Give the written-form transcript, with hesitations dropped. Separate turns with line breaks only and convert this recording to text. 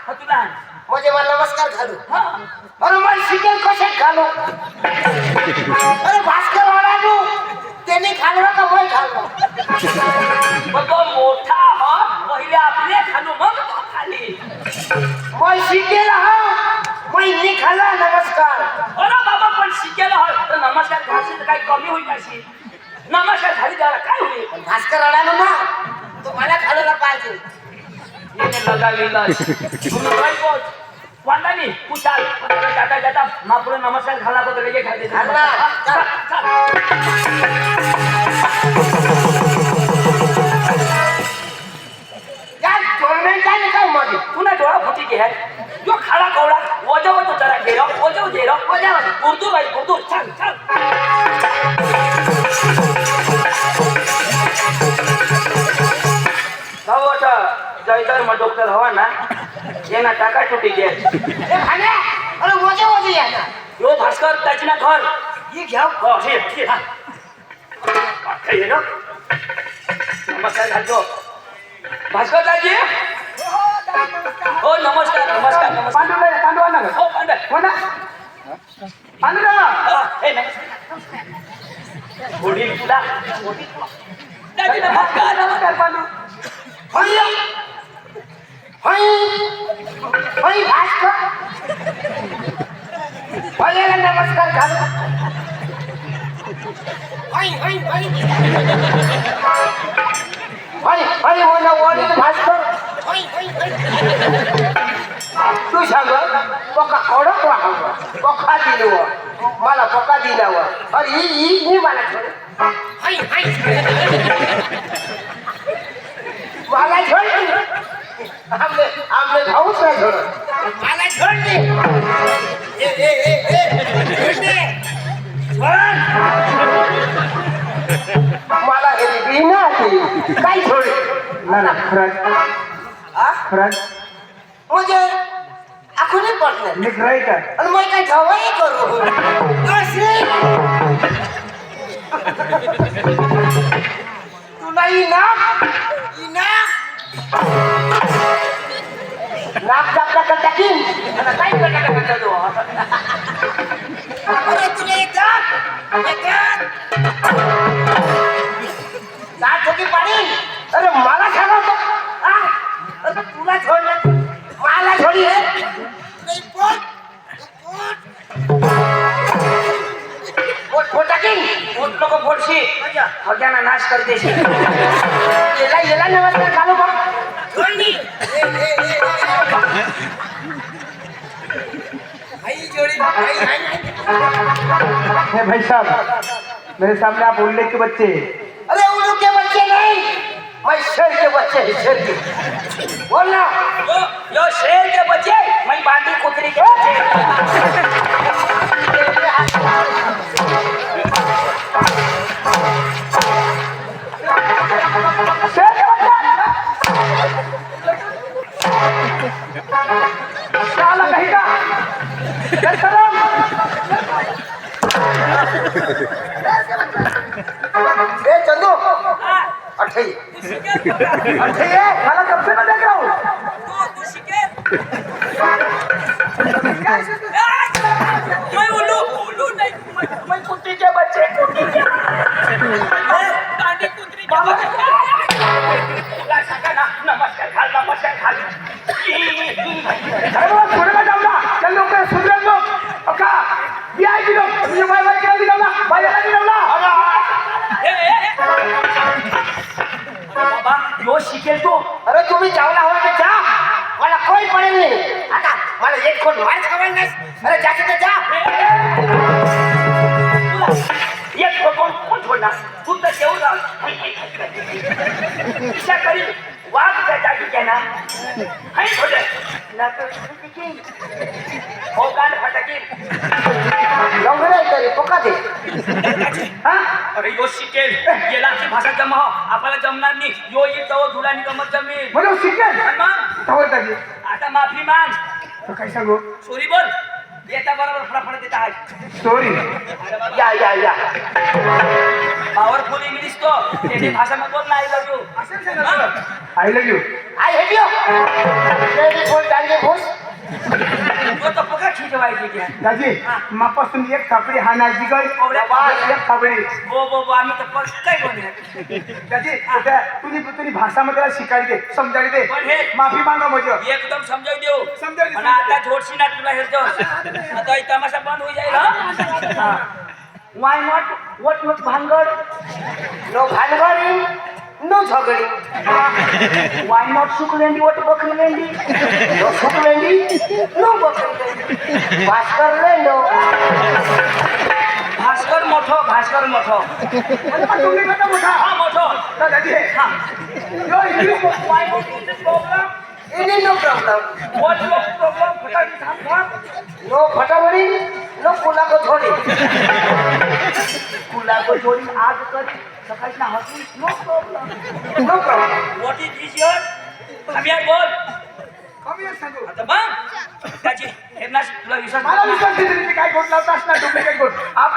तुला
म्हणजे मला नमस्कार घालू
हा
अरे मला शिकेल कशात घालू अरे भास्कर वाढालू त्यांनी खाल्लं का मैं खाल्लं
मग तो मोठा हा पहिले आपले खालू मग तो खाली
मैं शिकेल हा मैं खाल्ला नमस्कार
अरे बाबा पण शिकेल हा तर नमस्कार घालशील तर काही कमी होईल अशी नमस्कार झाली त्याला काय होईल
पण भास्कर वाढालू ना तो मला खाल्ला पाहिजे
येणे लगावीला तुम्ही काय बोल वांदानी तू चाल जाता जाता महापुढे नमस्कार घाला तो लगे घालते
घालना.
चल, चल.
काय तोंड काय काय मध्ये
पुन्हा डोळा फुटी घे जो खाडा कवडा वजव तो जरा घे वजव घे वजव उर्दू बाई उर्दू चल चल भावाचा जयदर मग डॉक्टर हवा ना येना टाका टुटी घे
ए भाण्या अरे वजे वजे या ना
यो भास्कर त्याची ना घर
ये घ्या
हो हे हे हा काय आहे ना नमस्कार घालतो भास्कर दाजी हो नमस्कार नमस्कार नमस्कार
पांडू ना
हो पांडे
कोणा पांडू
हे नमस्कार थोडी तुला दाजी नमस्कार नमस्कार
पांडू
होय होय होय भास्कर होय नमस्कार घालू होय होय होय होय होय होय वडील भास्कर होय होय होय तू सांग पक्का कडक वाहवा पक्का दिलो मला पक्का दिलावा अरे ही मला छोड हाय हाय मला छोड आमले आमले भाऊच नाही छोड मला छोड दे ए ए ए ए छोड दे मला हे बिना काय छोड
ना ना खरंच
आ
खरंच
म्हणजे आखुनी पडलं
मी खरंय का
आणि मग काय ठवाई करू असे तुला इनाक नाक टाकता टाकीन
काय करता तो
अरे तुला येतात साठ ठोकी पाणी अरे मला सांगतो अरे तुला सोडलं मला सोडी नाही पोट टाकीन
पोट नको फोडशी हग्याना नाश करते
येला नमस्कार घालू बघ जोडी
हे भाई साहब मेरे सामने आप उल्लेख के बच्चे
अरे उल्लू के बच्चे नहीं मैं शेर के बच्चे हैं शेर के बोल ना
यो शेर के बच्चे मैं बांधी कुतरी के बच्चे
शेर के बच्चा साला कहीं का जय सलाम
ए चंदू अठई
अरे ये साला कब से मैं देख रहा हूँ
तू शिके मैं उल्लू नहीं मैं कुत्ती के बच्चे बांधी कुतरी के बच्चे नमस्कार खाल
अरे वो छोड़ में जाऊंगा चल लोग सुधरे लोग ओका ये आई लोग मुझे भाई भाई के लिए जाऊंगा भाई लगा जाऊंगा
बाबा यो शिकेल तो
अरे तुम्ही जावला हवा तर जा मला कोई पडेल नाही आता मला एक खोट मार खावायला नाही अरे जायचं तर जा
एक कोण छोडणार तू तर तेवढा विचार करी वाघ त्याच्या ठिकाणा हाय छोटे हो कान फटाकी
लंगडे तरी पका दे
हा अरे यो शिकेल गेलाची भाषा जमा आपल्याला जमणार नाही यो येत जाऊ धुलानी गमत जमीन
म्हणजे शिकेल
आणि मग
थांबत
आता माफी माग
तो काय सांगू
सॉरी बोल येता बरोबर फटाफट देत आहे
स्टोरी
या
पॉवरफुल इंग्लिश तो त्याची भाषा मग बोल ना I love you
I love you
I hate you मेरी फुल डांगे घुस
ठेवायची की
दाजी मापासून एक थापडी हा नाजी गय एक थापडी
बो आम्ही तर फक्त काय कोणी
दाजी तुझी भाषामध्ये त्याला शिकायला दे समजायला दे
पण हे
माफी मागा म्हणजे
एकदम समजावून देऊ
समजावून दे,
आणि आता झोडशी ना तुला हेरतो आता ही तमाशा बंद होई जाईल हा वाय नॉट व्हॉट नॉट भानगड
नो भानगडी नो झगडी
वाय नॉट सुकलेंडी व्हॉट बकरी लेंडी
नो सुकलेंडी नो बकरी भास्कर लेंडो
भास्कर मोठो
तुम्ही कसा मोठा
हा मोठो
दाजी
हा
यो English
why not English problem
इनी no problem
what not problem फटाफट सांग
नो फटाफडी नो कुला को छोडी
कुला को जोडी आज करी सकाळी ना हसून no problem
no problem
what is this your आम्ही बोल
कमी सांगू
आता मग त्याची हेरणास तुला विश्वास
मला विश्वास दिली काय गोट लावता असणार डुप्लिकेट गोट